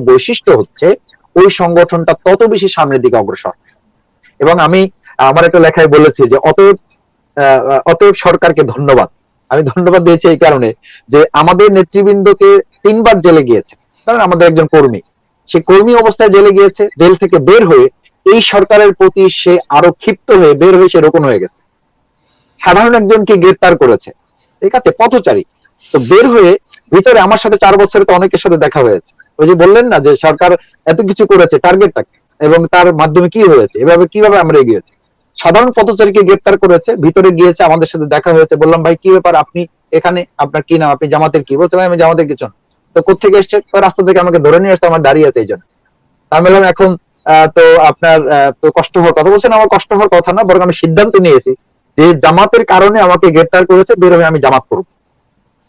বৈশিষ্ট্য হচ্ছে ওই সংগঠনটা তত বেশি সামনের দিকে অগ্রসর। এবং আমি আমার একটা লেখায় বলেছি যে অতএব সরকারকে ধন্যবাদ। আমি ধন্যবাদ দিয়েছি এই কারণে যে আমাদের নেতৃবৃন্দকে 3বার জেলে গিয়েছে, কারণ আমাদের একজন কর্মী, সে কর্মী অবস্থায় জেলে গিয়েছে, জেল থেকে বের হয়ে এই সরকারের প্রতি সে আরো ক্ষিপ্ত হয়ে বের হয়ে সে রোকন হয়ে গেছে, সাধারণ একজনকে গ্রেপ্তার করেছে, ঠিক আছে, পথচারী। তো বের হয়ে ভিতরে আমার সাথে 4 বছরে তো অনেকের সাথে দেখা হয়েছে। ওই যে বললেন না যে সরকার এত কিছু করেছে, টার্গেটটা এবং তার মাধ্যমে কি হয়েছে, এভাবে কিভাবে আমরা এগিয়েছি। সাধারণ পথচারীকে গ্রেপ্তার করেছে, ভিতরে গিয়েছে, আমাদের সাথে দেখা হয়েছে, বললাম ভাই কি ব্যাপার, আপনি এখানে, আপনার কি নাম, আপনি জামাতের কি? বলছে ভাই আমি জামাতের কিছু না। তো কোথেকে এসছে? রাস্তা থেকে আমাকে ধরে নিয়ে আসছে, আমার দাঁড়িয়ে আছে এই জন্য। আমি বললাম এখন তো আপনার তো কষ্ট হওয়ার কথা। বলছেন আমার কষ্ট হওয়ার কথা না, বরং আমি সিদ্ধান্ত নিয়েছি যে জামাতের কারণে আমাকে গ্রেপ্তার করেছে, বের হয়ে আমি জামাত করব।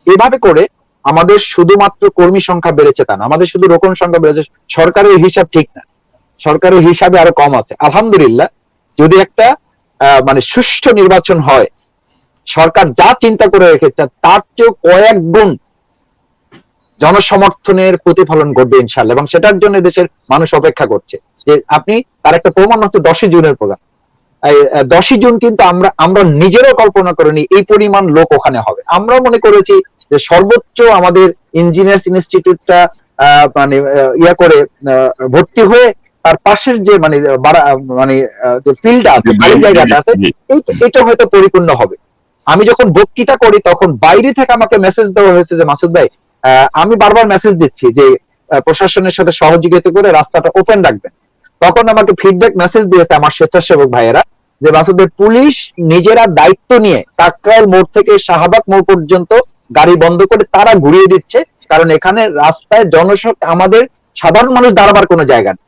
এভাবে করে আমাদের শুধুমাত্র কর্মী সংখ্যা বেড়েছে তা না, আমাদের শুধু রোকন সংখ্যা বেড়েছে। সরকারের হিসাব ঠিক না, সরকারের হিসাবে আরো কম আছে। আলহামদুলিল্লাহ, যদি একটা মানে সুষ্ঠু নির্বাচন হয়, সরকার যা চিন্তা করে রেখেছে তার চেয়ে কয়েক গুণ জনসমর্থনের প্রতিফলন ঘটবে ইনশাআল্লাহ, এবং সেটার জন্য দেশের মানুষ অপেক্ষা করছে। যে আপনি, তার একটা প্রমাণ হচ্ছে 10ই জুনের প্রোগ্রাম। 10ই জুন কিন্তু আমরা নিজেরও কল্পনা করিনি এই পরিমাণ লোক ওখানে হবে। আমরা মনে করেছি যে সর্বোচ্চ আমাদের ইঞ্জিনিয়ার্স ইনস্টিটিউটটা মানে ইয়া করে ভর্তি হয়ে তার পাশের যে মানে মানে যে ফিল্ড আছে, খালি জায়গাটা আছে, এটা হয়তো পরিপূর্ণ হবে। আমি যখন বক্তৃতা করি তখন বাইরে থেকে আমাকে মেসেজ দেওয়া হয়েছে যে মাসুদ ভাই, আমি বারবার মেসেজ দিচ্ছি যে প্রশাসনের সাথে সহযোগিতা করে রাস্তাটা ওপেন রাখবেন। তখন আমাকে ফিডব্যাক মেসেজ দিয়েছে আমার স্বেচ্ছাসেবক ভাইয়েরা যে মাসুদের পুলিশ নিজেরা দায়িত্ব নিয়ে কাকরাইল মোড় থেকে শাহবাগ মোড় পর্যন্ত গাড়ি বন্ধ করে তারা ঘুরিয়ে দিচ্ছে, কারণ এখানে রাস্তায় আমাদের সাধারণ মানুষ দাঁড়াবার কোনো জায়গা নেই।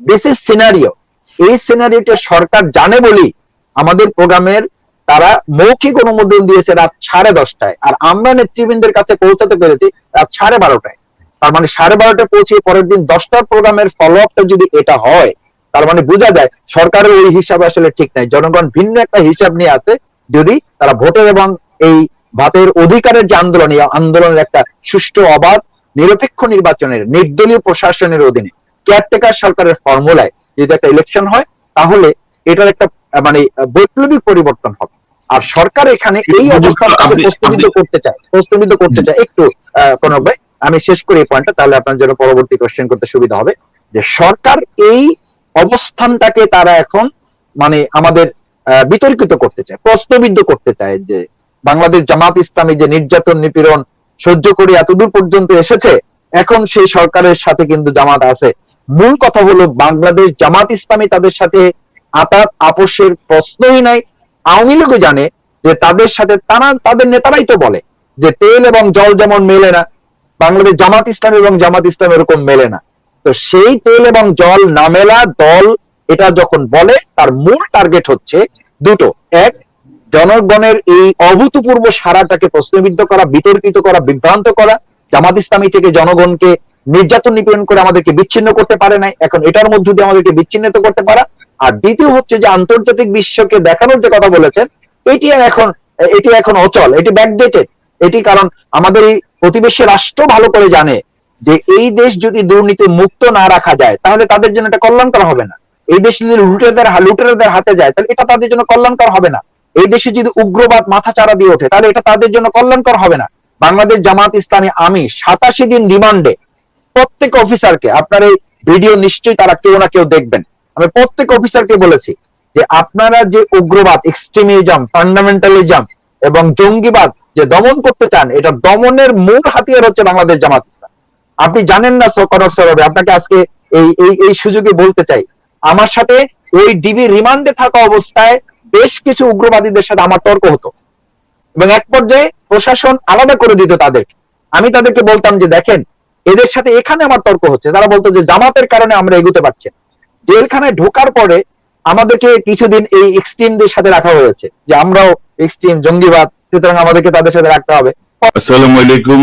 This is scenario. এই সিনারিওটা সরকার জানে বলেই আমাদের প্রোগ্রামের তারা মৌখিক অনুমোদন দিয়েছে রাত 10:30টায়, আর আমরা নেতৃবৃন্দের কাছে পৌঁছাতে পেরেছি রাত 12:30টায়। তার মানে 12:30টায় পৌঁছে পরের দিন 10টার প্রোগ্রামের ফলো আপটা যদি এটা হয়, তার মানে বোঝা যায় সরকারের ওই হিসাবে আসলে ঠিক নাই। জনগণ ভিন্ন একটা হিসাব নিয়ে আছে। যদি তারা ভোটের এবং এই ভাতের অধিকারের যে আন্দোলন, এই আন্দোলনের একটা সুষ্ঠু, অবাধ, নিরপেক্ষ নির্বাচনের নির্দলীয় প্রশাসনের অধীনে কেয়ারটেকার সরকারের ফর্মুলায় যদি একটা ইলেকশন হয়, তাহলে এটার একটা মানে বৈপ্লবিক পরিবর্তন হবে। আর সরকার এখানে এই অবস্থানটাকে প্রস্তাবিত করতে চায়। একটু কোন ভাই আমি শেষ করি এই পয়েন্টটা, তাহলে আপনার জন্য পরবর্তী কোশ্চেন করতে সুবিধা হবে। যে সরকার এই অবস্থানটাকে তারা এখন মানে আমাদের বিতর্কিত করতে চায়, প্রশ্নবিদ্ধ করতে চায় যে বাংলাদেশ জামাত ইসলামী যে নির্যাতন নিপীড়ন সহ্য করে এতদূর পর্যন্ত এসেছে, এখন সেই সরকারের সাথে কিন্তু জামাত আছে। মূল কথা হলো বাংলাদেশ জামাত ইসলামী তাদের সাথে আতাত আপোষের প্রশ্নই নাই। আওয়ামী লীগও জানে যে তাদের সাথে তাদের নেতারাই তো বলে যে তেল এবং জল যেমন মেলে না, বাংলাদেশ জামাত ইসলাম এবং জামাত ইসলাম এরকম মেলে না। তো সেই তেল এবং জল না মেলা দল এটা যখন বলে, তার মূল টার্গেট হচ্ছে দুটো। এক, জনগণের এই অভূতপূর্ব সারাটাকে প্রশ্নবিদ্ধ করা, বিতর্কিত করা, বিভ্রান্ত করা। জামাত ইসলামী থেকে জনগণকে নির্যাতন নিপীড়ন করে আমাদেরকে বিচ্ছিন্ন করতে পারে নাই, এখন এটার মধ্য দিয়ে আমাদেরকে বিচ্ছিন্নিত করতে পারা। আর দ্বিতীয় হচ্ছে যে আন্তর্জাতিক বিশ্বকে দেখানোর যে কথা বলেছেন, এটি এখন অচল, এটি ব্যাকডেটেড। এটি কারণ আমাদের এই প্রতিবেশী রাষ্ট্র ভালো করে জানে যে এই দেশ যদি দুর্নীতি মুক্ত না রাখা যায়, তাহলে তাদের জন্য এটা কল্যাণকর হবে না। এই দেশ যদি লুটেরাদের হাতে যায়, তাহলে এটা তাদের জন্য কল্যাণকর হবে না। এই দেশে যদি উগ্রবাদ মাথা চাড়া দিয়ে ওঠে, তাহলে এটা তাদের জন্য কল্যাণকর হবে না। বাংলাদেশ জামাত ইসলামী আমি 87 দিন রিমান্ডে প্রত্যেক অফিসারকে, আপনার এই ভিডিও নিশ্চয়ই তারা কেউ না কেউ দেখবেন, আমি প্রত্যেক অফিসারকে বলেছি যে আপনারা যে উগ্রবাদ, এক্সট্রিমিজম, ফান্ডামেন্টালিজম এবং জঙ্গিবাদ যে দমন করতে চান, এটা দমনের মূল হাতিয়ার হচ্ছে বাংলাদেশ জামাত ইসলাম। আপনি জানেন না সরবে, আপনাকে আজকে এই সুযোগে বলতে চাই, আমার সাথে ওই ডিবি রিমান্ডে থাকা অবস্থায় বেশ কিছু উগ্রবাদীদের সাথে আমার তর্ক হতো, এবং এক পর্যায়ে প্রশাসন আলাদা করে দিত তাদেরকে। আমি তাদেরকে বলতাম যে দেখেন এদের সাথে এখানে আমার তর্ক হচ্ছে, তারা বলতো যে জামাতের কারণে আমরা এগোতে পারছি। জেলখানায় ঢোকার পরে আমাদেরকে কিছুদিন এই এক্সট্রিমদের সাথে রাখা হয়েছে যে আমরাও এক্সট্রিম, জঙ্গিবাদ, সুতরাং আমাদেরকে তাদের সাথে রাখতে হবে। আসসালামু আলাইকুম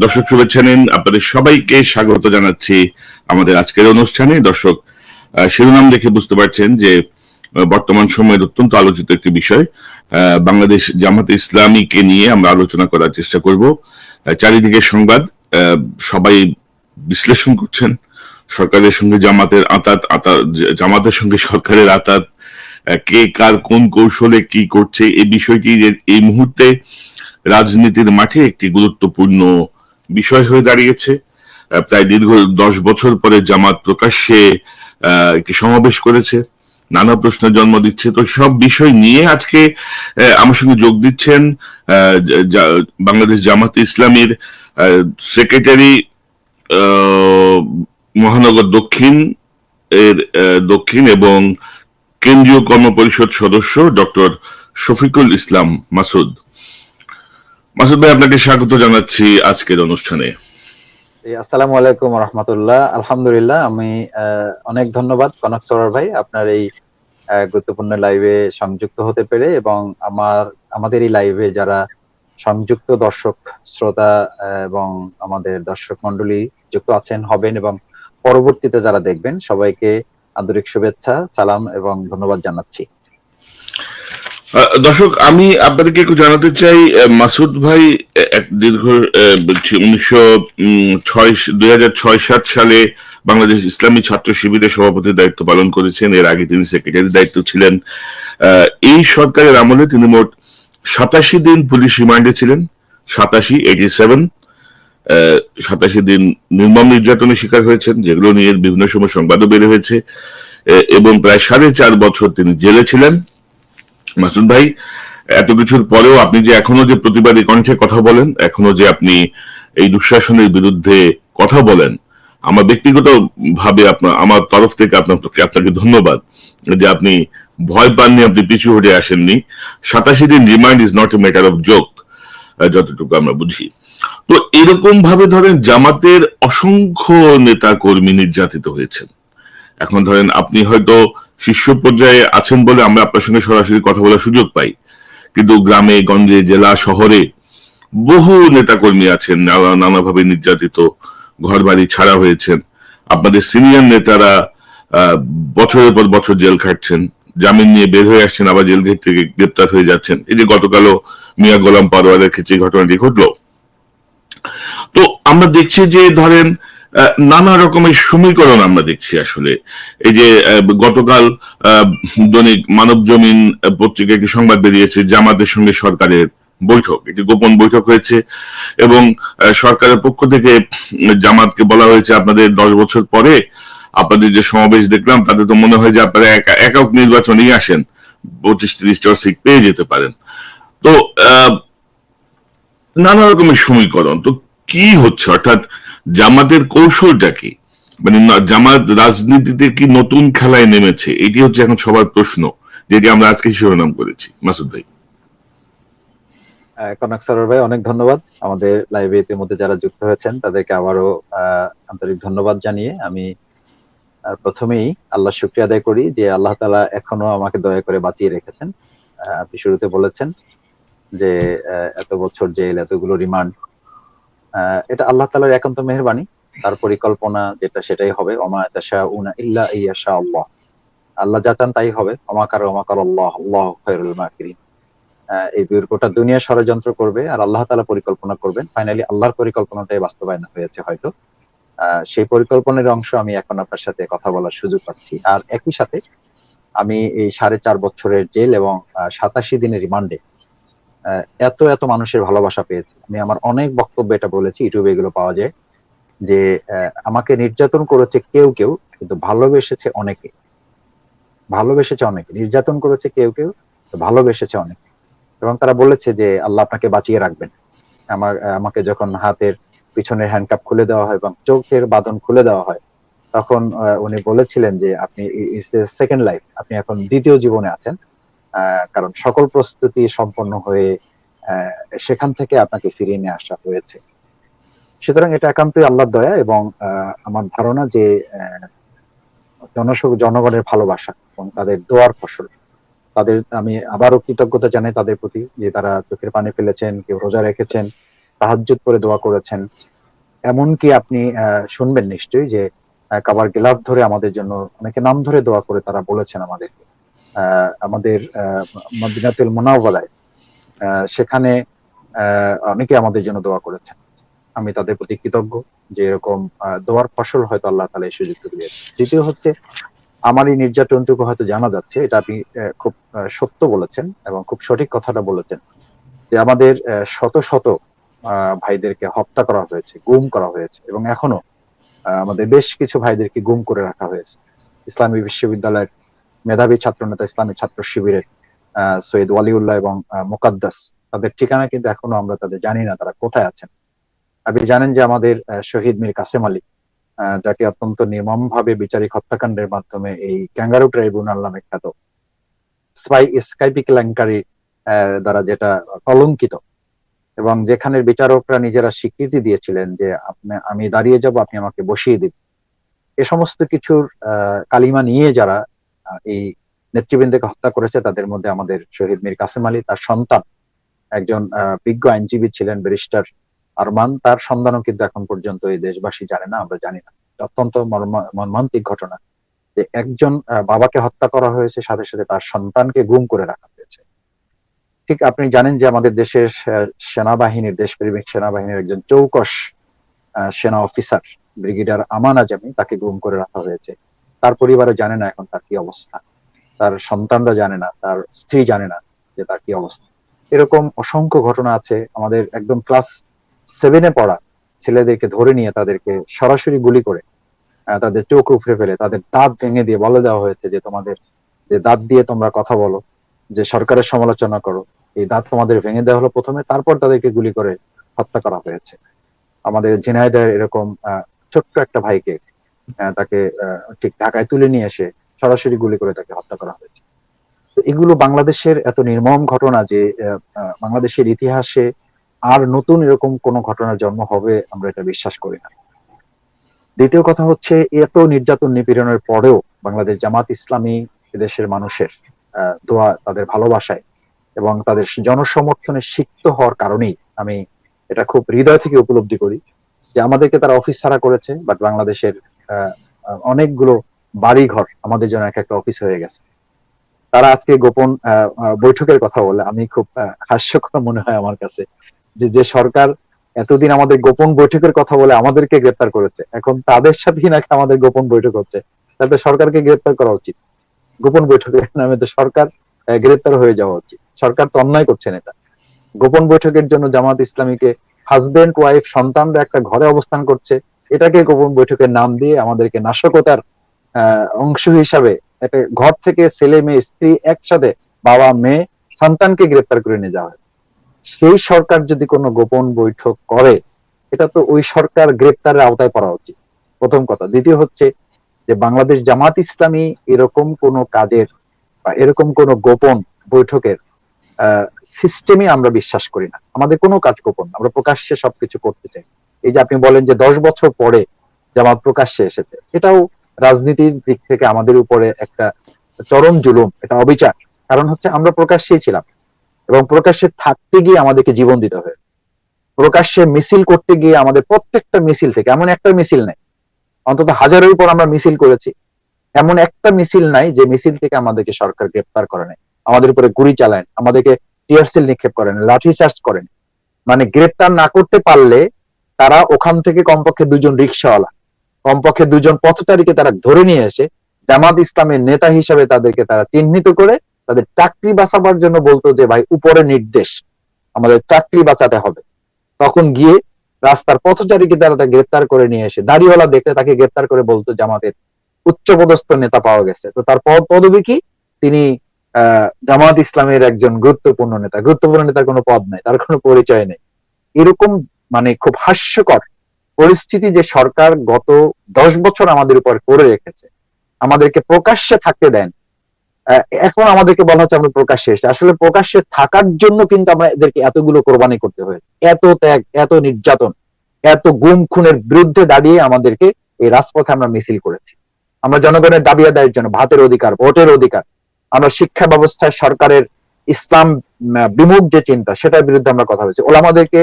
দর্শক, শুভেচ্ছা নিন। আপনাদের সবাইকে স্বাগত জানাচ্ছি আমাদের আজকের অনুষ্ঠানে। দর্শক, শিরোনাম দেখে বুঝতে পারছেন যে বর্তমান সময়ের অত্যন্ত আলোচিত একটি বিষয়, বাংলাদেশ জামাতে ইসলামীকে নিয়ে আমরা আলোচনা করার চেষ্টা করব। চারিদিকে সংবাদ, সবাই বিশ্লেষণ করছেন। সরকারের সঙ্গে জামাতের জামাতের সঙ্গে সরকারের আঁতাত, কে কার কোন কৌশলে কি করছে, এই বিষয়টি এই মুহূর্তে রাজনীতির মাঠে একটি গুরুত্বপূর্ণ বিষয় হয়ে দাঁড়িয়েছে। প্রায় দীর্ঘ 10 বছর পরে জামাত প্রকাশ্যে একটি সমাবেশ করেছে, নানা প্রশ্নের জন্ম দিচ্ছে। তো সব বিষয় নিয়ে আজকে আমার সঙ্গে যোগ দিচ্ছেন বাংলাদেশ জামাত ইসলামীর সেক্রেটারি, মহানগর দক্ষিণ এর দক্ষিণ এবং কেন্দ্রীয় কর্মপরিষদ সদস্য ডক্টর শফিকুল ইসলাম মাসুদ। মাসুদ ভাই, আপনাকে স্বাগত জানাচ্ছি আজকের অনুষ্ঠানে। আসসালামু আলাইকুম রহমতুল্লাহ। আলহামদুলিল্লাহ, আমি অনেক ধন্যবাদ কনক সরোয়ার ভাই আপনার এই গুরুত্বপূর্ণ লাইভে সংযুক্ত হতে পেরে, এবং আমাদের এই লাইভে যারা সংযুক্ত দর্শক শ্রোতা এবং আমাদের দর্শক মন্ডলী যুক্ত আছেন, হবেন এবং পরবর্তীতে যারা দেখবেন, সবাইকে আন্তরিক শুভেচ্ছা, সালাম এবং ধন্যবাদ জানাচ্ছি। দর্শক, আমি আপনাদেরকে একটু জানাতে চাই, মাসুদ ভাই এক দীর্ঘ 2006-07 সালে বাংলাদেশ ইসলামী ছাত্র শিবিরের সভাপতির দায়িত্ব পালন করেছেন। এর আগে তিনি সেক্রেটারির দায়িত্ব ছিলেন। এই সরকারের আমলে তিনি মোট 87 দিন পুলিশ রিমান্ডে ছিলেন। 87 দিন নির্মম নির্যাতনের শিকার হয়েছেন, যেগুলো নিয়ে বিভিন্ন সময় সংবাদও বের হয়েছে, এবং প্রায় 4.5 বছর তিনি জেলে ছিলেন। মাসুদ ভাই, এত কিছুর পরেও আপনি যে এখনো যে প্রতিবাদী কণ্ঠে কথা বলেন, এখনো যে আপনি এই দুঃশাসনের বিরুদ্ধে কথা বলেন, আমার ব্যক্তিগত ভাবে আমার তরফ থেকে আপনাকে ধন্যবাদ যে আপনি ভয় পাননি, আপনি পিছু হটে আসেননি। 87 দিন remand is not a matter of joke, যতটুকু আমরা বুঝি। তো এরকম ভাবে ধরেন জামাতের অসংখ্য নেতা কর্মী নির্যাতিত হয়েছেন। এখন ধরেন আপনি হয়তো শীর্ষ পর্যায়ে আছেন বলে আমরা আপনার সঙ্গে সরাসরি কথা বলার সুযোগ পাই, কিন্তু গ্রামে গঞ্জে জেলা শহরে বহু নেতাকর্মী আছেন নানাভাবে নির্যাতিত, ঘর বাড়ি ছাড়া হয়েছেন। আপনাদের সিনিয়র নেতারা বছরের পর বছর জেল খাটছেন, জামিন নিয়ে বের হয়ে আসছেন, আবার জেল গেট থেকে গ্রেপ্তার হয়ে যাচ্ছেন। এই যে গতকালও মিয়া গোলাম পারোয়ারের ক্ষেত্রে ঘটনাটি ঘটলো। তো আমরা দেখছি যে ধরেন নানা রকমের সমীকরণ আমরা দেখছি। আসলে এই যে গতকাল দৈনিক মানব জমিন পত্রিকায় একটি সংবাদ বেরিয়েছে, জামাতের সঙ্গে সরকারের বৈঠক, একটি গোপন বৈঠক হয়েছে, এবং সরকারের পক্ষ থেকে জামাতকে বলা হয়েছে, আপনাদের 10 বছর পরে আপনাদের যে সমাবেশ দেখলাম, তাতে তো মনে হয় যে আপনারা একক নির্বাচনেই আসেন, 25-30টা সিট পেয়ে যেতে পারেন। তো নানা রকমের সমীকরণ। তো কি হচ্ছে, অর্থাৎ জামাতের কৌশলটা কি? মানে জামাত রাজনীতিতে কি নতুন খেলায় নেমেছে? এটি হচ্ছে এখন সবার প্রশ্ন, যেটি আমরা আজকে শিরোনাম করেছি। মাসুদ ভাই। কনক সরোয়ার ভাই, অনেক ধন্যবাদ। আমাদের লাইভে ইতিমধ্যে যারা যুক্ত হয়েছেন তাদেরকে আবারও আন্তরিক ধন্যবাদ জানিয়ে আমি প্রথমেই আল্লাহ শুকরিয়া আদায় করি যে আল্লাহ তাআলা এখনো আমাকে দয়া করে বাঁচিয়ে রেখেছেন। আপনি শুরুতে বলেছেন যে এত বছর জেল, এতগুলো রিমান্ড, এটা আল্লাহ তাআলার একান্ত মেহেরবানি। তার পরিকল্পনা যেটা সেটাই হবে। ওমা তাশাউনা ইল্লা ইয়াশা আল্লাহ। আল্লাহ যা চান তাই হবে। ওমা কারাল্লাহ, আল্লাহু খায়রুল মাকিরিন। এই গোটা দুনিয়া ষড়যন্ত্র করবে আর আল্লাহ তাআলা পরিকল্পনা করবেন। ফাইনালি আল্লাহর পরিকল্পনাটাই বাস্তবায়ন হয়েছে হয়তো। সেই পরিকল্পনার অংশ আমি এখন আপনার সাথে কথা বলার সুযোগ পাচ্ছি। আর একই সাথে আমি এই 4.5 বছরের জেল এবং 87 দিনের রিমান্ডে এত মানুষের ভালোবাসা পেয়েছি। আমি আমার অনেক বক্তব্য এটা বলেছি, ইউটিউবে এগুলো পাওয়া যায়, যে আমাকে নির্যাতন করেছে কেউ কিন্তু ভালোবেসেছে অনেকে। নির্যাতন করেছে কেউ ভালোবেসেছে অনেকে, এবং তারা বলেছে যে আল্লাহ আপনাকে বাঁচিয়ে রাখবেন। আমাকে যখন হাতের পিছনের হ্যান্ডকাপ খুলে দেওয়া হয় এবং চোখের বাঁধন খুলে দেওয়া হয়, তখন উনি বলেছিলেন যে আপনি সেকেন্ড লাইফ, আপনি এখন দ্বিতীয় জীবনে আছেন, কারণ সকল প্রস্তুতি সম্পন্ন হয়ে সেখান থেকে আপনাকে ফিরিয়ে নিয়ে আসা হয়েছে। সুতরাং এটা একান্তই আল্লাহর দয়া, এবং আমার ধারণা যে জনগণের ভালোবাসা এবং তাদের দোয়ার ফসল। আমি আবারও কৃতজ্ঞতা জানাই তাদের প্রতি, যে তারা চোখের পানি ফেলেছেন, কেউ রোজা রেখেছেন, তাহাজ্জুদ করে দোয়া করেছেন। এমনকি আপনি শুনবেন নিশ্চয়ই যে কাবার গিলাফ ধরে আমাদের জন্য অনেকে নাম ধরে দোয়া করে তারা বলেছেন আমাদেরকে। আমাদের মদিনাতুল মুনাওয়ারায় সেখানে অনেকে আমাদের জন্য দোয়া করেছেন। আমি তাদের প্রতি কৃতজ্ঞ যে এরকম দোয়ার ফসল হয়তো আল্লাহ তাআলা এই সুযোগটুকু দিয়েছে। দ্বিতীয় হচ্ছে আমার এই নির্যাতনটুকু হয়তো জানা যাচ্ছে, এটা আপনি খুব সত্য বলেছেন এবং খুব সঠিক কথাটা বলেছেন যে আমাদের শত শত ভাইদেরকে হত্যা করা হয়েছে, গুম করা হয়েছে এবং এখনো আমাদের বেশ কিছু ভাইদেরকে গুম করে রাখা হয়েছে। ইসলামী বিশ্ববিদ্যালয়ের মেধাবী ছাত্রনেতা ইসলামী ছাত্র শিবিরের সৈয়দ ওয়ালিউল্লাহ এবং মোকাদ্দাস, তাদের ঠিকানা কিন্তু এখনো আমরা তাদের জানি না তারা কোথায় আছেন। আপনি জানেন যে আমাদের শহীদ মীর কাসেম আলী, যাকে অত্যন্ত নির্মমভাবে বিচারিক হত্যাকাণ্ডের মাধ্যমে এই ক্যাঙ্গারু ট্রাইব্যুনাল নামে খ্যাত স্কাইপি কেলেঙ্কারি দ্বারা যেটা কলঙ্কিত, এবং যেখানের বিচারকরা নিজেরা স্বীকৃতি দিয়েছিলেন যে আমি দাঁড়িয়ে যাব, আপনি আমাকে বসিয়ে দিন, এ সমস্ত কিছুর কালিমা নিয়ে যারা এই নেতৃবৃন্দকে হত্যা করেছে তাদের মধ্যে আমাদের শহীদ মীর কাসেম আলী, তার সন্তান একজন বিজ্ঞ আইনজীবী ছিলেন ব্যারিস্টার আরমান, তার সন্ধানও কিন্তু এখন পর্যন্ত এই দেশবাসী জানে না, আমরা জানি না। অত্যন্ত মর্মান্তিক ঘটনা যে একজন বাবাকে হত্যা করা হয়েছে, সাথে সাথে তার সন্তানকে গুম করে রাখা হয়েছে। ঠিক আপনি জানেন যে আমাদের দেশের সেনাবাহিনীর, দেশপ্রেমিক সেনাবাহিনীর একজন চৌকস সেনা অফিসার ব্রিগেডিয়ার আমান আজামি, তাকে গুম করে রাখা হয়েছে। তার পরিবারও জানে না এখন তার কি অবস্থা, তার সন্তানরা জানে না, তার স্ত্রী জানে না যে তার কি অবস্থা। এরকম অসংখ্য ঘটনা আছে। আমাদের একদম ক্লাস 7-এ পড়া ছেলেদেরকে ধরে নিয়ে তাদেরকে সরাসরি গুলি করে তাদের চোখ উপড়ে ফেলে, তাদের দাঁত ভেঙে দিয়ে বলে দেওয়া হয়েছে যে তোমাদের যে দাঁত দিয়ে তোমরা কথা বলো, যে সরকারের সমালোচনা করো, এই দাঁত তোমাদের ভেঙে দেওয়া হলো প্রথমে, তারপর তাদেরকে গুলি করে হত্যা করা হয়েছে। আমাদের ঝিনাইদহের এরকম ছোট্ট একটা ভাইকে তাকে ঠিক ঢাকায় তুলে নিয়ে এসে সরাসরি গুলি করে তাকে হত্যা করা হয়েছে। তো এগুলো বাংলাদেশের এত নির্মম ঘটনা যে বাংলাদেশের ইতিহাসে আর নতুন এরকম কোন ঘটনার জন্ম হবে আমরা এটা বিশ্বাস করি না। দ্বিতীয় কথা হচ্ছে, এত নির্যাতন নিপীড়নের পরেও বাংলাদেশ জামাত ইসলামী দেশের মানুষের দোয়া, তাদের ভালোবাসায় এবং তাদের জনসমর্থনে সিক্ত হওয়ার কারণেই আমি এটা খুব হৃদয় থেকে উপলব্ধি করি যে আমাদেরকে তারা অফিস ছাড়া করেছে, বাট বাংলাদেশের অনেকগুলো বাড়ি ঘর আমাদের জন্য এক একটা অফিস হয়ে গেছে। তারা আজকে গোপন বৈঠকের কথা বলে, আমি খুব হাস্যকর মনে হয় আমার কাছে যে সরকার এতদিন আমাদের গোপন বৈঠকের কথা বলে আমাদেরকে গ্রেপ্তার করেছে, এখন তাদের সাথেই নাকি আমাদের গোপন বৈঠক হচ্ছে। তাহলে সরকারকে গ্রেপ্তার করা উচিত, গোপন বৈঠকের নামে তো সরকার গ্রেপ্তার হয়ে যাওয়া উচিত। সরকার তো অন্যায় করছেন এটা। গোপন বৈঠকের জন্য জামাত ইসলামীকে হাজবেন্ড ওয়াইফ সন্তানরা একটা ঘরে অবস্থান করছে, এটাকে গোপন বৈঠকের নাম দিয়ে আমাদেরকে নাশকতার অংশ হিসাবে একটা ঘর থেকে ছেলে মেয়ে স্ত্রী একসাথে, বাবা মেয়ে সন্তানকে গ্রেপ্তার করে নিয়ে যাওয়া হয়। সেই সরকার যদি কোনো গোপন বৈঠক করে, এটা তো ওই সরকার গ্রেপ্তারের আওতায় পড়া উচিত, প্রথম কথা। দ্বিতীয় হচ্ছে যে বাংলাদেশ জামাত ইসলামী এরকম কোন কাজের বা এরকম কোন গোপন বৈঠকের সিস্টেমে আমরা বিশ্বাস করি না। আমাদের কোনো কাজ গোপন না, আমরা প্রকাশ্যে সবকিছু করতে চাই। এই যে আপনি বলেন যে 10 বছর পরে জামাত প্রকাশ্যে এসেছে, এটাও রাজনীতির দিক থেকে আমাদের উপরে একটা চরম জুলুম, এটা অবিচার। কারণ হচ্ছে আমরা প্রকাশ্যেই ছিলাম এবং প্রকাশ্যে থাকতে গিয়ে আমাদেরকে জীবন দিতে হবে। প্রকাশ্যে মিছিল করতে গিয়ে আমাদের প্রত্যেকটা মিছিল থেকে, এমন একটা মিছিল নাই, অন্তত হাজারের উপর আমরা মিছিল করেছি, এমন একটা মিছিল নাই যে মিছিল থেকে আমাদেরকে সরকার গ্রেপ্তার করে নাই, আমাদের উপরে গুলি চালায়, আমাদেরকে টিয়ারসেল নিক্ষেপ করেন, লাঠি চার্জ করেন। মানে গ্রেপ্তার না করতে পারলে তারা ওখান থেকে কমপক্ষে 2জন রিক্সাওয়ালা, কমপক্ষে 2জন পথচারীকে তারা ধরে নিয়ে এসে জামাত ইসলামের নেতা হিসাবে তাদেরকে তারা চিহ্নিত করে তাদের চাকরি বাঁচাবার জন্য বলতো যে ভাই উপরে নির্দেশ, আমাদের চাকরি বাঁচাতে হবে। তখন গিয়ে রাস্তার পথচারীকে তারা গ্রেপ্তার করে নিয়ে এসে দাড়িওয়ালা দেখলে তাকে গ্রেপ্তার করে বলতো জামাতের উচ্চপদস্থ নেতা পাওয়া গেছে। তো তার পদবি কি? তিনি জামাত ইসলামের একজন গুরুত্বপূর্ণ নেতা। গুরুত্বপূর্ণ নেতার কোনো পদ নাই, তার কোনো পরিচয় নেই। এরকম মানে খুব হাস্যকর পরিস্থিতি যে সরকার গত 10 বছর আমাদের উপর করে রেখেছে, আমাদেরকে প্রকাশ্যে থাকতে দেন। এখন আমাদেরকে বলা হচ্ছে আমরা প্রকাশ্যে এসেছি, আসলে প্রকাশ্যে থাকার জন্য কিন্তু আমরা এদেরকে এতগুলো কোরবানি করতে হয়েছে, এত ত্যাগ, এত নির্যাতন, এত গুম খুনের বিরুদ্ধে দাঁড়িয়ে আমাদেরকে এই রাজপথে আমরা মিছিল করেছি। আমরা জনগণের দাবি আদায়ের জন্য, ভাতের অধিকার, ভোটের অধিকার, আমরা শিক্ষা ব্যবস্থায় সরকারের ইসলাম বিমুখ যে চিন্তা, সেটার বিরুদ্ধে আমরা কথা বলেছি। ওলামাদেরকে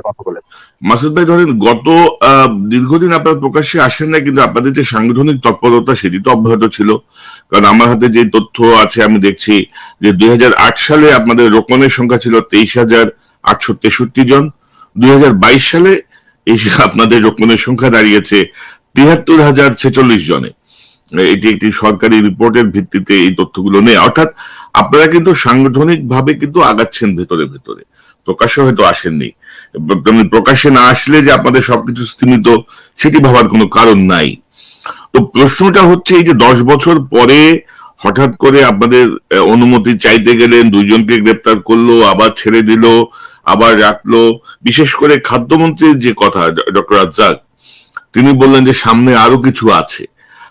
কথা বলেছি। মাসুদ ভাই, ধরেন গত দীর্ঘদিন আপনারা প্রকাশ্যে আসেন না, কিন্তু আপনাদের যে সাংগঠনিক তৎপরতা সেটি তো অব্যাহত ছিল। কারণ আমার হাতে যে তথ্য আছে আমি দেখছি যে 2008 সালে আপনাদের রোকনের সংখ্যা ছিল 23,863 জন, 2022 সালে এই আপনাদের রোকনের সংখ্যা দাঁড়িয়েছে 73,046 জনে। এটি একটি সরকারি রিপোর্টের ভিত্তিতে এই তথ্যগুলো নেই। অর্থাৎ আপনারা কিন্তু সাংগঠনিক ভাবে কিন্তু আগাচ্ছেন ভেতরে ভেতরে, প্রকাশ্যে হয়তো আসেননি। প্রকাশ্যে না আসলে যে আপনাদের সবকিছু স্তীমিত, সেটি ভাবার কোনো কারণ নাই। তো প্রশ্নটা হচ্ছে, এই যে 10 বছর পরে হঠাৎ করে আপনাদের অনুমতি চাইতে গেলেন, দুইজনকে গ্রেপ্তার করলো, আবার ছেড়ে দিল, আবার রাখলো। বিশেষ করে খাদ্যমন্ত্রীর যে কথা, ডক্টর রাজ্জাক, তিনি বললেন যে সামনে আরো কিছু আছে।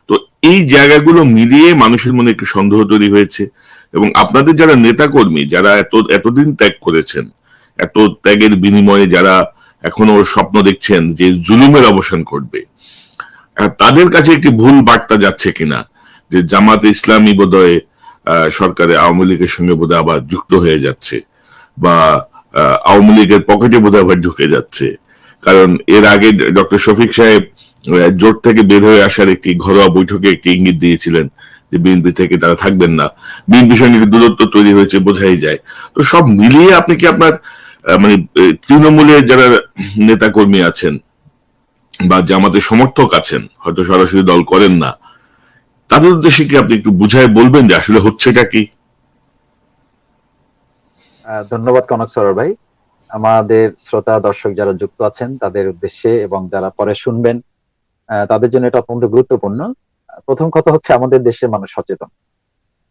তো এই জায়গাগুলো মিলিয়ে মানুষের মনে একটু সন্দেহ তৈরি হয়েছে। এবং আপনাদের যারা নেতাকর্মী, যারা এতদিন ত্যাগ করেছেন, এত ত্যাগের বিনিময়ে যারা এখনো স্বপ্ন দেখছেন যে জুলুমের অবসান ঘটবে, তাদের কাছে একটি ভুল বার্তা যাচ্ছে কিনা যে জামাতে ইসলামী বোধহয় সরকারে আওয়ামী লীগের সঙ্গে বোধহয় আবার যুক্ত হয়ে যাচ্ছে, বা আওয়ামী লীগের পকেটে বোধহয় আবার ঢুকে যাচ্ছে। কারণ এর আগে ডক্টর শফিক সাহেব জোট থেকে বের হয়ে আসার একটি ঘরোয়া বৈঠকে একটি ইঙ্গিত দিয়েছিলেন যে বিএনপি থেকে তারা থাকবেন না। বিএনপির সঙ্গে দূরত্ব তৈরি হয়েছে, বোঝাই যায়। তো সব মিলিয়ে আপনি কি আপনার মানে তৃণমূলের যারা নেতা কর্মী আছেন বা জামাতের সমর্থক আছেন, হয়তো সরাসরি দল করেন না, তাদের উদ্দেশ্যে কি আপনি একটু বুঝায় বলবেন যে আসলে হচ্ছেটা কি? ধন্যবাদ কনক সরোয়ার ভাই। আমাদের শ্রোতা দর্শক যারা যুক্ত আছেন তাদের উদ্দেশ্যে এবং যারা পরে শুনবেন তাদের জন্য এটা অত্যন্ত গুরুত্বপূর্ণ। প্রথম কথা হচ্ছে, আমাদের দেশের মানুষ সচেতন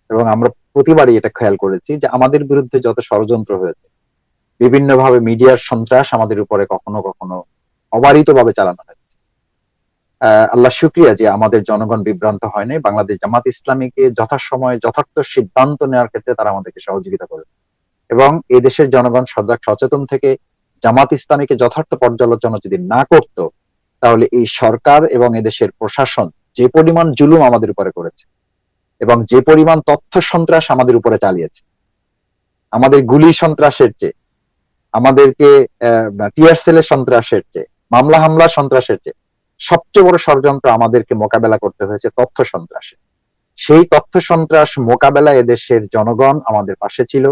এবং আমরা প্রতিবারই এটা খেয়াল করেছি যে আমাদের বিরুদ্ধে যত ষড়যন্ত্র হয়েছে, বিভিন্নভাবে মিডিয়ার সন্ত্রাস আমাদের উপরে কখনো কখনো অবারিতভাবে চালানো হয়েছে। আল্লাহ শুকরিয়া যে আমাদের জনগণ বিভ্রান্ত হয় নাই। বাংলাদেশ জামাত ইসলামীকে যথাসময়ে যথার্থ সিদ্ধান্ত নেওয়ার ক্ষেত্রে তারা আমাদেরকে সহযোগিতা করে এবং এই দেশের জনগণ সজাগ সচেতন থেকে জামাত ইসলামীকে যথার্থ পর্যালোচনা যদি না করত, তাহলে এই সরকার এবং এদেশের প্রশাসন যে পরিমাণ জুলুম আমাদের উপরে করেছে এবং যে পরিমাণ তথ্য সন্ত্রাস আমাদের উপরে চালিয়েছে, আমাদের গুলি সন্ত্রাসের চেয়ে, আমাদেরকে টিয়ার সেলের সন্ত্রাসের চেয়ে, মামলা হামলা সন্ত্রাসের চেয়ে সবচেয়ে বড় ষড়যন্ত্র আমাদেরকে মোকাবেলা করতে হয়েছে তথ্য সন্ত্রাসে। সেই তথ্য সন্ত্রাস মোকাবেলায় এদেশের জনগণ আমাদের পাশে ছিল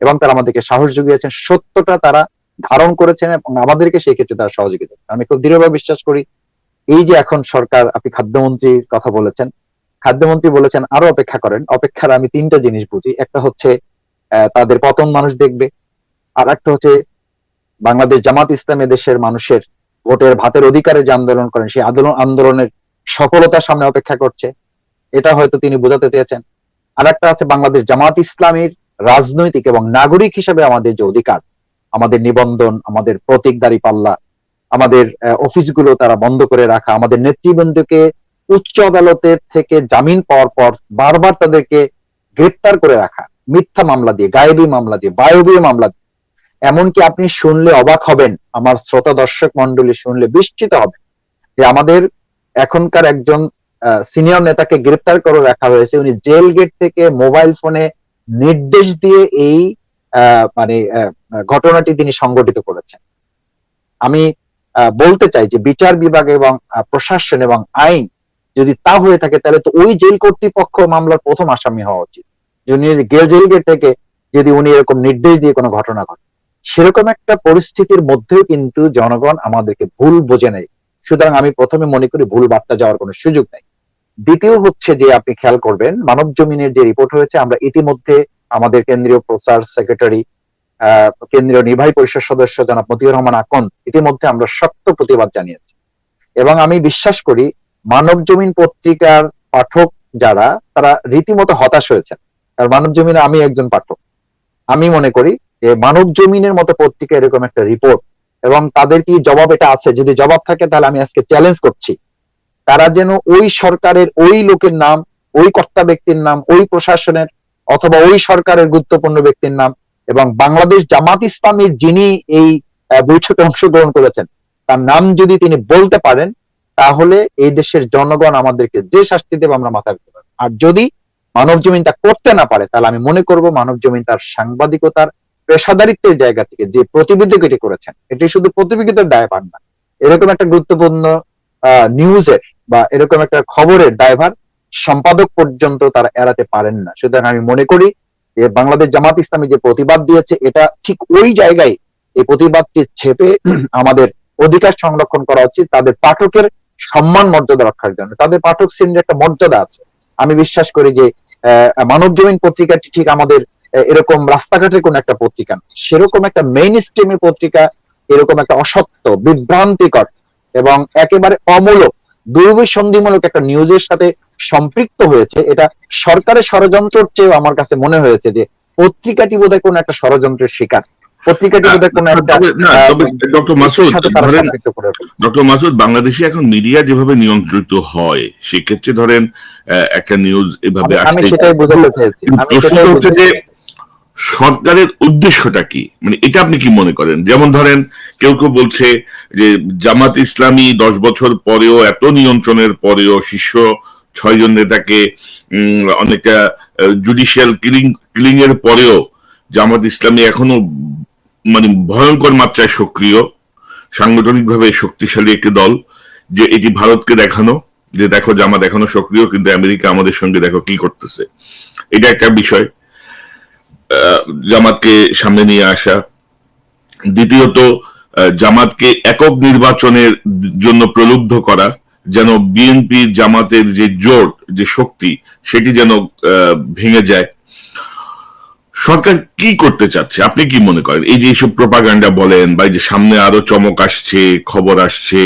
এবং তারা আমাদেরকে সাহস জুগিয়েছেন, সত্যটা তারা ধারণ করেছেন এবং আমাদেরকে সেই ক্ষেত্রে তারা সহযোগিতা। আমি খুব দৃঢ়ভাবে বিশ্বাস করি, এই যে এখন সরকার, আপনি খাদ্যমন্ত্রীর কথা বলেছেন, খাদ্যমন্ত্রী বলেছেন আরো অপেক্ষা করেন। অপেক্ষার আমি তিনটা জিনিস বুঝি। একটা হচ্ছে তাদের পতন মানুষ দেখবে, আর একটা হচ্ছে বাংলাদেশ জামাত ইসলামী দেশের মানুষের ভোটের ভাতের অধিকারে যে আন্দোলন করেন, সেই আন্দোলনের সফলতার সামনে অপেক্ষা করছে, এটা হয়তো তিনি বোঝাতে চেয়েছেন। আর একটা আছে বাংলাদেশ জামাত ইসলামীর রাজনৈতিক এবং নাগরিক হিসেবে আমাদের যে অধিকার, আমাদের নিবন্ধন, আমাদের প্রতীকদারি পাল্লা, আমাদের অফিসগুলো তারা বন্ধ করে রাখা, আমাদের নেতৃবৃন্দকে উচ্চ আদালতের থেকে জামিন পাওয়ার পর বারবার তাদেরকে গ্রেপ্তার করে রাখা, মিথ্যা মামলা দিয়ে, গায়েবী মামলা দিয়ে, বায়বীয় মামলা দিয়ে। এমনকি আপনি শুনলে অবাক হবেন, আমার শ্রোতা দর্শক মন্ডলী শুনলে বিস্মিত হবে যে আমাদের এখনকার একজন সিনিয়র নেতাকে গ্রেপ্তার করে রাখা হয়েছে। উনি জেল গেট থেকে মোবাইল ফোনে নির্দেশ দিয়ে এই ঘটনাটি তিনি সংগঠিত করেছেন। আমি বলতে চাই যে বিচার বিভাগ এবং প্রশাসন এবং আইন যদি তা হয়ে থাকে, তাহলে তো ওই জেল কর্তৃপক্ষ মামলার প্রথম আসামি হওয়া উচিত। জেল গেট থেকে যদি উনি এরকম নির্দেশ দিয়ে কোনো ঘটনা ঘটে, সেরকম একটা পরিস্থিতির মধ্যেও কিন্তু জনগণ আমাদেরকে ভুল বোঝে নেই। সুতরাং আমি প্রথমে মনে করি ভুল বার্তা যাওয়ার কোনো সুযোগ নেই। দ্বিতীয় হচ্ছে যে আপনি খেয়াল করবেন, মানব জমিনের যে রিপোর্ট হয়েছে, আমরা ইতিমধ্যে আমাদের কেন্দ্রীয় প্রচার সেক্রেটারি, কেন্দ্রীয় নির্বাহী পরিষদ সদস্য জনাব মতিউর রহমান আকন, ইতিমধ্যে আমরা শক্ত প্রতিবাদ জানিয়েছি এবং আমি বিশ্বাস করি মানব জমিন পত্রিকার পাঠক যারা, তারা রীতিমতো হতাশ হয়েছেন। আর মানব জমিনে আমি একজন পাঠক, আমি মনে করি যে মানব জমিনের মতো পত্রিকা এরকম একটা রিপোর্ট, এবং তাদের কি জবাব এটা আছে? যদি জবাব থাকে তাহলে আমি আজকে চ্যালেঞ্জ করছি, তারা যেন ওই সরকারের ওই লোকের নাম, ওই কর্তা ব্যক্তির নাম, ওই প্রশাসনের অথবা ওই সরকারের গুরুত্বপূর্ণ ব্যক্তির নাম এবং বাংলাদেশ জামাত ইসলামীর যিনি এই বৈঠকে অংশগ্রহণ করেছেন তার নাম যদি তিনি বলতে পারেন, তাহলে এই দেশের জনগণ আমাদেরকে যে শাস্তি দেবে আমরা মাথা পেতে পারবো। আর যদি মানব জমিন তা করতে না পারে, তাহলে আমি মনে করব মানব জমিন তার সাংবাদিকতার পেশাদারিত্বের জায়গা থেকে যে প্রতিবেদকটি করেছেন, এটি শুধু প্রতিবেদকের দায় পান না, এরকম একটা গুরুত্বপূর্ণ নিউজের বা এরকম একটা খবরের দায়ভার সম্পাদক পর্যন্ত তারা এড়াতে পারেন না। সুতরাং আমি মনে করি যে বাংলাদেশ জামাত ইসলামী যে প্রতিবাদ দিয়েছে, এটা ঠিক ওই জায়গায় এই প্রতিবাদটি ছেপে আমাদের অধিকার সংরক্ষণ করা উচিত তাদের পাঠকের সম্মান মর্যাদা রক্ষার জন্য। তাদের পাঠক শ্রেণীর একটা মর্যাদা আছে। আমি বিশ্বাস করি যে মানব জমিন পত্রিকাটি ঠিক আমাদের এরকম রাস্তাঘাটের কোন একটা পত্রিকা না, সেরকম একটা মেইন স্ট্রিমের পত্রিকা এরকম একটা অসত্য, বিভ্রান্তিকর এবং একেবারে অমূলক, দুর্বিসন্ধিমূলক একটা নিউজের সাথে সম্পৃক্ত হয়েছে। এটা সরকারের ষড়যন্ত্রের চেয়েও আমার কাছে মনে হয়েছে যে পত্রিকাটি বোধহয় কোন একটা ষড়যন্ত্রের শিকার। পত্রিকাটি বোধহয় কোন একটা ডক্টর মাসুদ সাথে তারা সম্পৃক্ত করে ফেলছে। ডক্টর মাসুদ, বাংলাদেশে এখন মিডিয়া যেভাবে নিয়ন্ত্রিত হয়, সেক্ষেত্রে ধরেন একটা নিউজ এভাবে আমি সেটাই বোঝাতে চেয়েছি। প্রশ্ন হচ্ছে যে সরকারের উদ্দেশ্যটা কি, মানে এটা আপনি কি মনে করেন? যেমন ধরেন কেউ কেউ বলছে যে জামাত ইসলামী 10 বছর পরেও, এত নিয়ন্ত্রণের পরেও, শীর্ষ 6 জন নেতাকে অনেকটা জুডিশিয়াল কিলিং এর পরেও জামাত ইসলামী এখনো মানে ভয়ঙ্কর মাত্রায় সক্রিয়, সাংগঠনিকভাবে শক্তিশালী একটি দল, যে এটি ভারতকে দেখানো যে দেখো জামাত এখনো সক্রিয়, কিন্তু আমেরিকা আমাদের সঙ্গে দেখো কি করতেছে। এটা একটা বিষয়, জামাতকে সামনে নিয়ে আসা। দ্বিতীয়ত, জামাতকে একক নির্বাচনের জন্য প্রলুব্ধ করা, যেন বিএনপি জামাতের যে জোট, যে শক্তি, সেটি যেন ভেঙে যায়। সরকার কি করতে চাচ্ছে আপনি কি মনে করেন? এই যে এইসব প্রোপাগান্ডা বলেন, বা এই যে সামনে আরো চমক আসছে, খবর আসছে,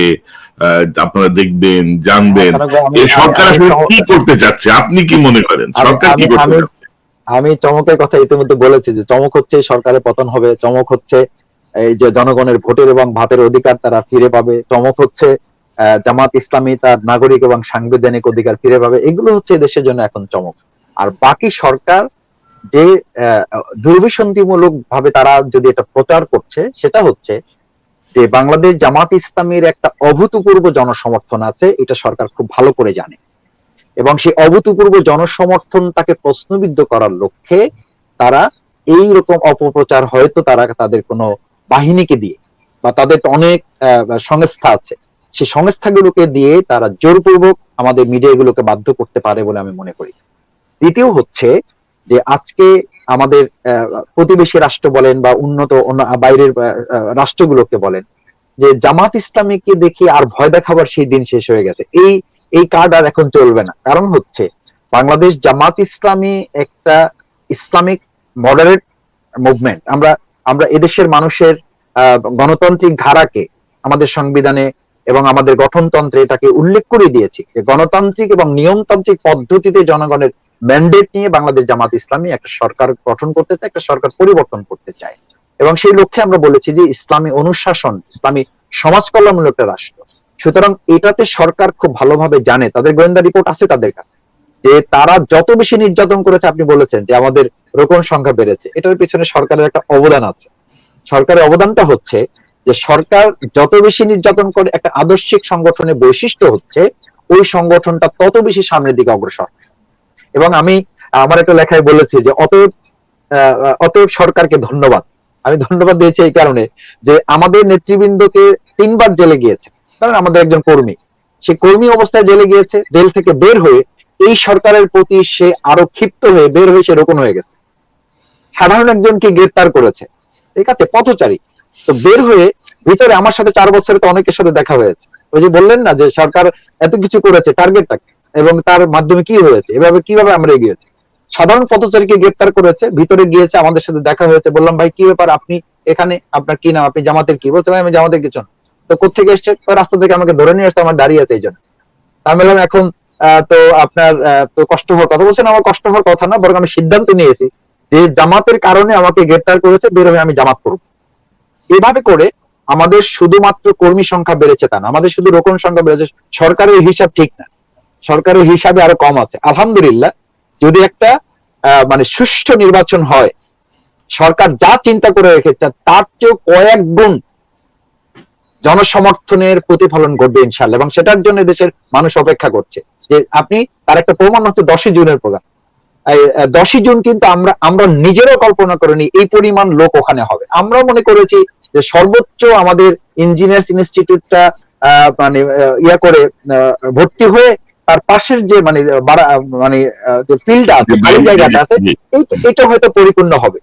আপনারা দেখবেন, জানবেন, সরকার আসলে কি করতে চাচ্ছে আপনি কি মনে করেন? সরকার কি করতে চাচ্ছে? আমি চমকের কথা ইতিমধ্যে বলেছি যে চমক হচ্ছে সরকারের পতন হবে, চমক হচ্ছে এই যে জনগণের ভোটের এবং ভাতের অধিকার তারা ফিরে পাবে, চমক হচ্ছে জামাত ইসলামী তার নাগরিক এবং সাংবিধানিক অধিকার ফিরে পাবে। এগুলো হচ্ছে দেশের জন্য এখন চমক। আর বাকি সরকার যে দুর্বিসন্ধিমূলক ভাবে তারা যদি এটা প্রচার করছে, সেটা হচ্ছে যে বাংলাদেশ জামাত ইসলামীর একটা অভূতপূর্ব জনসমর্থন আছে, এটা সরকার খুব ভালো করে জানে। এবং সেই অভূতপূর্ব জনসমর্থন তাকে প্রশ্নবিদ্ধ করার লক্ষ্যে তারা এই রকম অপপ্রচার, হয়তো তারা তাদের কোনো বাহিনীকে দিয়ে বা তাদের অনেক সংস্থা আছে, সেই সংস্থাগুলোকে দিয়ে তারা জোরপূর্বক আমাদের মিডিয়াগুলোকে বাধ্য করতে পারে বলে আমি মনে করি। দ্বিতীয় হচ্ছে যে আজকে আমাদের প্রতিবেশী রাষ্ট্র বলেন বা উন্নত বাইরের রাষ্ট্রগুলোকে বলেন যে জামাত ইসলামীকে দেখি আর ভয় দেখাবার সেই দিন শেষ হয়ে গেছে, এই কার্ড আর এখন চলবে না। কারণ হচ্ছে বাংলাদেশ জামাত ইসলামী একটা ইসলামিক মডারেট মুভমেন্ট। আমরা এদেশের মানুষের গণতান্ত্রিক ধারাকে আমাদের সংবিধানে এবং আমাদের গঠনতন্ত্রে এটাকে উল্লেখ করে দিয়েছি যে গণতান্ত্রিক এবং নিয়মতান্ত্রিক পদ্ধতিতে জনগণের ম্যান্ডেট নিয়ে বাংলাদেশ জামাত ইসলামী একটা সরকার গঠন করতে চায়, একটা সরকার পরিবর্তন করতে চায়। এবং সেই লক্ষ্যে আমরা বলেছি যে ইসলামী অনুশাসন, ইসলামী সমাজ কল্যাণমূলক একটা রাষ্ট্র। সুতরাং এটাতে সরকার খুব ভালোভাবে জানে, তাদের গোয়েন্দা রিপোর্ট আছে তাদের কাছে, যে তারা যত বেশি নির্যাতন করেছে, আপনি বলেছেন যে আমাদের রোকন সংখ্যা বেড়েছে, এটার পিছনে সরকারের একটা অবদান আছে। সরকারের অবদানটা হচ্ছে যে সরকার যত বেশি নির্যাতন করে, একটা আদর্শিক সংগঠনের বৈশিষ্ট্য হচ্ছে ওই সংগঠনটা তত বেশি সামনের দিকে অগ্রসর। এবং আমি আমার একটা লেখায় বলেছি যে অতএব সরকারকে ধন্যবাদ। আমি ধন্যবাদ দিয়েছি এই কারণে যে আমাদের নেতৃবৃন্দকে 3 বার জেলে গিয়েছে, কারণ আমাদের একজন কর্মী, সে কর্মী অবস্থায় জেলে গিয়েছে, জেল থেকে বের হয়ে এই সরকারের প্রতি সে আরো ক্ষিপ্ত হয়ে বের হয়ে সে রোকন হয়ে গেছে। সাধারণ একজনকে গ্রেফতার করেছে, ঠিক আছে, পথচারী, তো বের হয়ে ভিতরে আমার সাথে 4 বছরে তো অনেকের সাথে দেখা হয়েছে। ওই যে বললেন না যে সরকার এত কিছু করেছে, টার্গেটটা এবং তার মাধ্যমে কি হয়েছে, এভাবে কিভাবে আমরা এগিয়েছি। সাধারণ পথচারীকে গ্রেফতার করেছে, ভিতরে গিয়েছে, আমাদের সাথে দেখা হয়েছে, বললাম ভাই কি ব্যাপার, আপনি এখানে, আপনার কি নাম, আপনি জামাতের কি? বলছে ভাই আমি জামাতের কিছু না। তো কোথেকে এসছে? রাস্তা থেকে আমাকে ধরে নিয়ে আসছে, আমার দাঁড়িয়ে আছে এই জন্য। আমি বললাম এখন তো আপনার তো কষ্ট হওয়ার কথা। বলছেন আমার কষ্ট হওয়ার কথা না, বরং আমি সিদ্ধান্ত নিয়েছি যে জামাতের কারণে আমাকে গ্রেফতার করেছে, বের হয়ে আমি জামাত করব। এভাবে করে আমাদের শুধুমাত্র কর্মী সংখ্যা বেড়েছে তা না, আমাদের শুধু রোকন সংখ্যা বেড়েছে। সরকারের হিসাব ঠিক না, সরকারের হিসাবে আরো কম আছে। আলহামদুলিল্লাহ, যদি একটা মানে সুষ্ঠু নির্বাচন হয়, সরকার যা চিন্তা করে রেখেছে তার চেয়েও কয়েক গুণ জনসমর্থনের প্রতিফলন ঘটবে ইনশাআল্লাহ। এবং সেটার জন্য দেশের মানুষ অপেক্ষা করছে। যে আপনি, তার একটা প্রমাণ হচ্ছে 10ই জুনের প্রোগ্রাম। 10ই জুন কিন্তু আমরা নিজেরাও কল্পনা করিনি এই পরিমাণ লোক ওখানে হবে। আমরা মনে করেছি যে সর্বোচ্চ আমাদের ইঞ্জিনিয়ার্স ইনস্টিটিউটটা মানে ইয়া করে ভর্তি হয়ে তার পাশের যে মানে যে ফিল্ড আছে, খালি জায়গাটা আছে, এটা হয়তো পরিপূর্ণ হবে।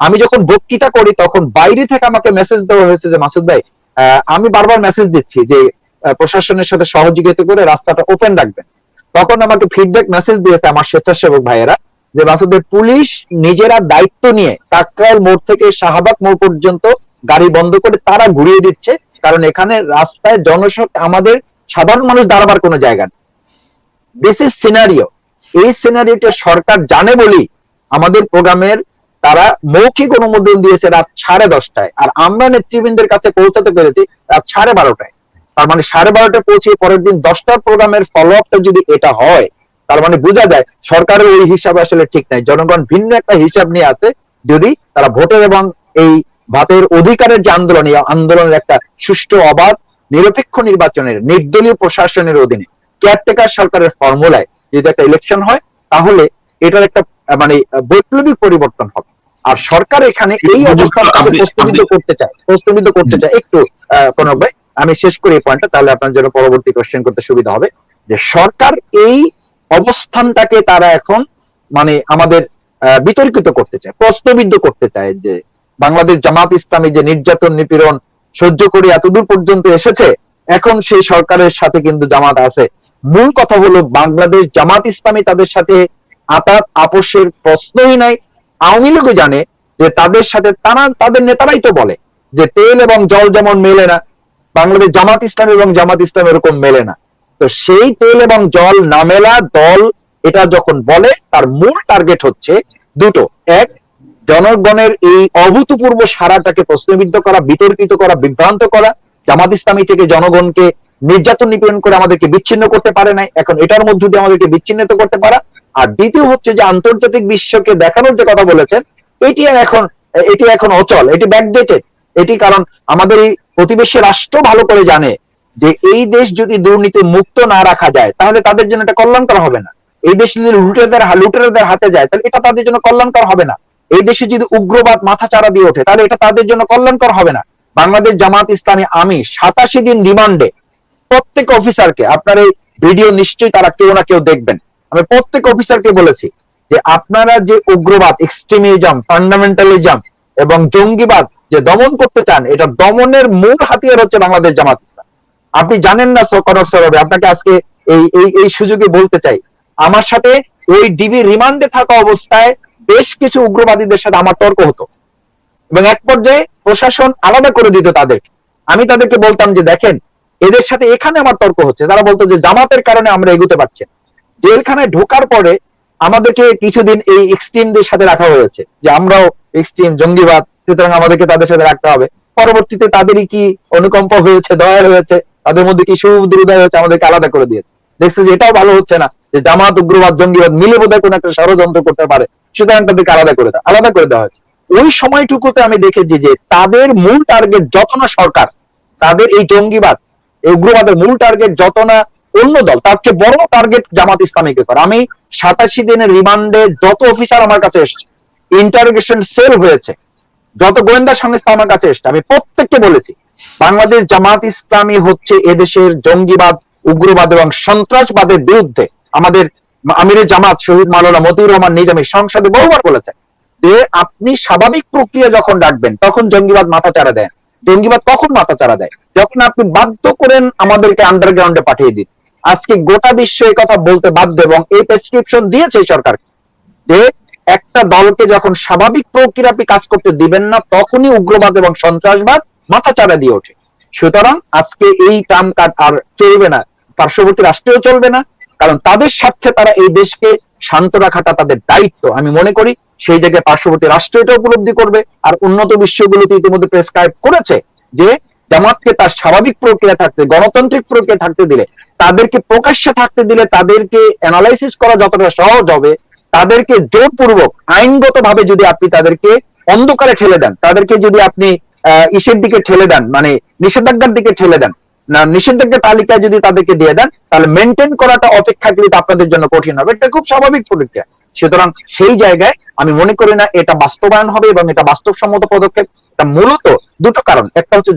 আমি যখন বক্তৃতা করি তখন বাইরে থেকে আমাকে মেসেজ দেওয়া হয়েছে যে মাসুদ ভাই, আমি বারবার মেসেজ দিচ্ছি যে প্রশাসনের সাথে সহযোগিতা করে রাস্তাটা ওপেন রাখবেন। তখন আমাকে ফিডব্যাক মেসেজ দিয়েছে আমার স্বেচ্ছাসেবক ভাইয়েরা যে মাসুদ ভাই, পুলিশ নিজেরা দায়িত্ব নিয়ে কাকরাইল মোড় থেকে শাহবাগ মোড় পর্যন্ত গাড়ি বন্ধ করে তারা ঘুরিয়ে দিচ্ছে, কারণ এখানে রাস্তায় আমাদের সাধারণ মানুষ দাঁড়াবার কোনো জায়গা নেই। This is scenario. এই সিনারিওটা সরকার জানে বলেই আমাদের প্রোগ্রামের তারা মৌখিক অনুমোদন দিয়েছে রাত 10:30টায়, আর আমরা নেতৃবৃন্দের কাছে পৌঁছাতে পেরেছি রাত 12:30টায়। তার মানে 12:30টায় পৌঁছে পরের দিন 10টার প্রোগ্রামের ফলো আপটা যদি এটা হয়, তার মানে বোঝা যায় সরকারের ওই হিসাবে আসলে ঠিক নাই। জনগণ ভিন্ন একটা হিসাব নিয়ে আছে, যদি তারা ভোটের এবং এই ভাতের অধিকারের যে আন্দোলন, এই আন্দোলনের একটা সুষ্ঠু অবাধ নিরপেক্ষ নির্বাচনের নির্দলীয় প্রশাসনের অধীনে কেয়ারটেকার সরকারের ফর্মুলায় যদি একটা ইলেকশন হয়, তাহলে এটার একটা মানে বৈপ্লবিক পরিবর্তন হবে। আর সরকার এখানে এই অবস্থাটাকে প্রস্তাবিত করতে চায়। একটু প্রণব ভাই, আমি শেষ করি এই পয়েন্টটা, তাহলে আপনার জন্য পরবর্তী কোশ্চেন করতে সুবিধা হবে। যে সরকার এই অবস্থানটাকে তারা এখন মানে আমাদের বিতর্কিত করতে চায়, প্রশ্নবিদ্ধ করতে চায় যে বাংলাদেশ জামাত ইসলামী যে নির্যাতন নিপীড়ন সহ্য করে এতদূর পর্যন্ত এসেছে, এখন সেই সরকারের সাথে কিন্তু জামাত আছে। মূল কথা হলো বাংলাদেশ জামাত ইসলামী তাদের সাথে আতাত আপোষের প্রশ্নই নাই। আওয়ামী লীগও জানে যে তাদের সাথে তাদের নেতারাই তো বলে যে তেল এবং জল যেমন মেলে না, বাংলাদেশ জামাত ইসলাম এবং জামাত ইসলাম এরকম মেলে না। তো সেই তেল এবং জল না মেলা দল এটা যখন বলে, তার মূল টার্গেট হচ্ছে দুটো। এক, জনগণের এই অভূতপূর্ব সারাটাকে প্রশ্নবিদ্ধ করা, বিতর্কিত করা, বিভ্রান্ত করা। জামাত ইসলামী থেকে জনগণকে নির্যাতন নিপীড়ন করে আমাদেরকে বিচ্ছিন্ন করতে পারে নাই, এখন এটার মধ্য দিয়ে আমাদেরকে বিচ্ছিন্নিত করতে পারা। আর দ্বিতীয় হচ্ছে যে আন্তর্জাতিক বিশ্বকে দেখানোর যে কথা বলেছেন, এটি এখন অচল, এটি ব্যাকডেটেড। এটি কারণ আমাদের এই প্রতিবেশী রাষ্ট্র ভালো করে জানে যে এই দেশ যদি দুর্নীতি মুক্ত না রাখা যায়, তাহলে তাদের জন্য এটা কল্যাণকর হবে না। এই দেশ যদি লুটেরাদের হাতে যায়, তাহলে এটা তাদের জন্য কল্যাণকর হবে না। এই দেশে যদি উগ্রবাদ মাথা চাড়া দিয়ে ওঠে, তাহলে এটা তাদের জন্য কল্যাণকর হবে না। বাংলাদেশ জামাত ইসলামী আমি 87 দিন রিমান্ডে প্রত্যেক অফিসারকে, আপনার এই ভিডিও নিশ্চয়ই তারা কেউ না কেউ দেখবেন, আমি প্রত্যেক অফিসারকে বলেছি যে আপনারা যে উগ্রবাদ, এক্সট্রিমিজম, ফান্ডামেন্টালিজম এবং জঙ্গিবাদ যে দমন করতে চান, এটা দমনের মূল হাতিয়ার হচ্ছে বাংলাদেশ জামাত ইসলাম। আপনি জানেন না কনক সরবে, আপনাকে আজকে এই সুযোগে বলতে চাই, আমার সাথে ওই ডিবি রিমান্ডে থাকা অবস্থায় বেশ কিছু উগ্রবাদীদের সাথে আমার তর্ক হতো, এবং এক পর্যায়ে প্রশাসন আলাদা করে দিত তাদেরকে। আমি তাদেরকে বলতাম যে দেখেন, এদের সাথে এখানে আমার তর্ক হচ্ছে। তারা বলতো যে জামাতের কারণে আমরা এগোতে পারছি। জেলখানায় ঢোকার পরে আমাদেরকে কিছুদিন এই এক্সট্রিমদের সাথে রাখা হয়েছে, যে আমরাও এক্সট্রিম জঙ্গিবাদ, সুতরাং আমাদেরকে তাদের সাথে রাখতে হবে। পরবর্তীতে তাদেরই কি অনুকম্প হয়েছে, দয়া হয়েছে, তাদের মধ্যে কি সুবিধা হয়েছে, আমাদেরকে আলাদা করে দিয়েছে। দেখছে যে এটাও ভালো হচ্ছে না, যে জামাত, উগ্রবাদ, জঙ্গিবাদ মিলে বোধহয় কোন একটা ষড়যন্ত্র করতে পারে, সুতরাং তাদেরকে আলাদা করে দেওয়া হয়েছে। ওই সময়টুকুতে আমি দেখেছি যে তাদের মূল টার্গেট যত না সরকার, তাদের এই জঙ্গিবাদ, এই উগ্রবাদের মূল টার্গেট যত না অন্য দল, তার চেয়ে বড় টার্গেট জামাত ইসলামীকে করা। আমি 87 দিনের রিমান্ডে যত অফিসার আমার কাছে এসছে, ইন্টারোগেশন সেল হয়েছে, যত গোয়েন্দা সংস্থা আমার কাছে এসছে, আমি প্রত্যেককে বলেছি বাংলাদেশ জামাত ইসলামী হচ্ছে এদেশের জঙ্গিবাদ, উগ্রবাদ এবং সন্ত্রাসবাদের বিরুদ্ধে। আমাদের আমিরে জামাত শহীদ মাওলানা মতিউর রহমান নিজামী সংসদে বহুবার বলেছেন যে আপনি স্বাভাবিক প্রক্রিয়া যখন ডাকবেন, তখন জঙ্গিবাদ মাথা চাড়া দেয়। জঙ্গিবাদ কখন মাথা চাড়া দেয়? যখন আপনি বাধ্য করেন আমাদেরকে আন্ডারগ্রাউন্ডে পাঠিয়ে দিন। আজকে গোটা বিশ্ব এই কথা বলতে বাধ্য, এবং এই প্রেসক্রিপশন দিয়েছে সরকার যে একটা দলকে যখন স্বাভাবিক প্রক্রিয়া আপনি কাজ করতে দিবেন না, তখনই উগ্রবাদ এবং সন্ত্রাসবাদ মাথা চাড়া দিয়ে ওঠে। সুতরাং আজকে এই টার্ম কার্ড আর চলবে না, পার্শ্ববর্তী রাষ্ট্রেও চলবে না, কারণ তাদের স্বার্থে তারা এই দেশকে শান্ত রাখাটা তাদের দায়িত্ব। আমি মনে করি সেই জায়গায় পার্শ্ববর্তী রাষ্ট্র এটা উপলব্ধি করবে, আর উন্নত বিশ্বগুলোতে ইতিমধ্যে প্রেসক্রাইব করেছে যে জামাতকে তার স্বাভাবিক প্রক্রিয়া থাকতে, গণতান্ত্রিক প্রক্রিয়া থাকতে দিলে, তাদেরকে প্রকাশ্যে থাকতে দিলে, তাদেরকে অ্যানালাইসিস করা যতটা সহজ হবে, তাদেরকে জোরপূর্বক আইনগত ভাবে যদি আপনি তাদেরকে অন্ধকারে ঠেলে দেন, তাদেরকে যদি আপনি ইসের দিকে ঠেলে দেন, মানে নিষেধাজ্ঞার দিকে ঠেলে দেন, না নিষেধাজ্ঞা তালিকায় যদি তাদেরকে দিয়ে দেন, তাহলে মেনটেন করাটা অপেক্ষাকৃত আপনাদের জন্য কঠিন হবে। এটা খুব স্বাভাবিক প্রক্রিয়া। সুতরাং সেই জায়গায় আমি মনে করি না এটা বাস্তবায়ন হবে, এবং এটা বাস্তবসম্মত পদক্ষেপ। এটা মূলত দুটো কারণ, একটা হচ্ছে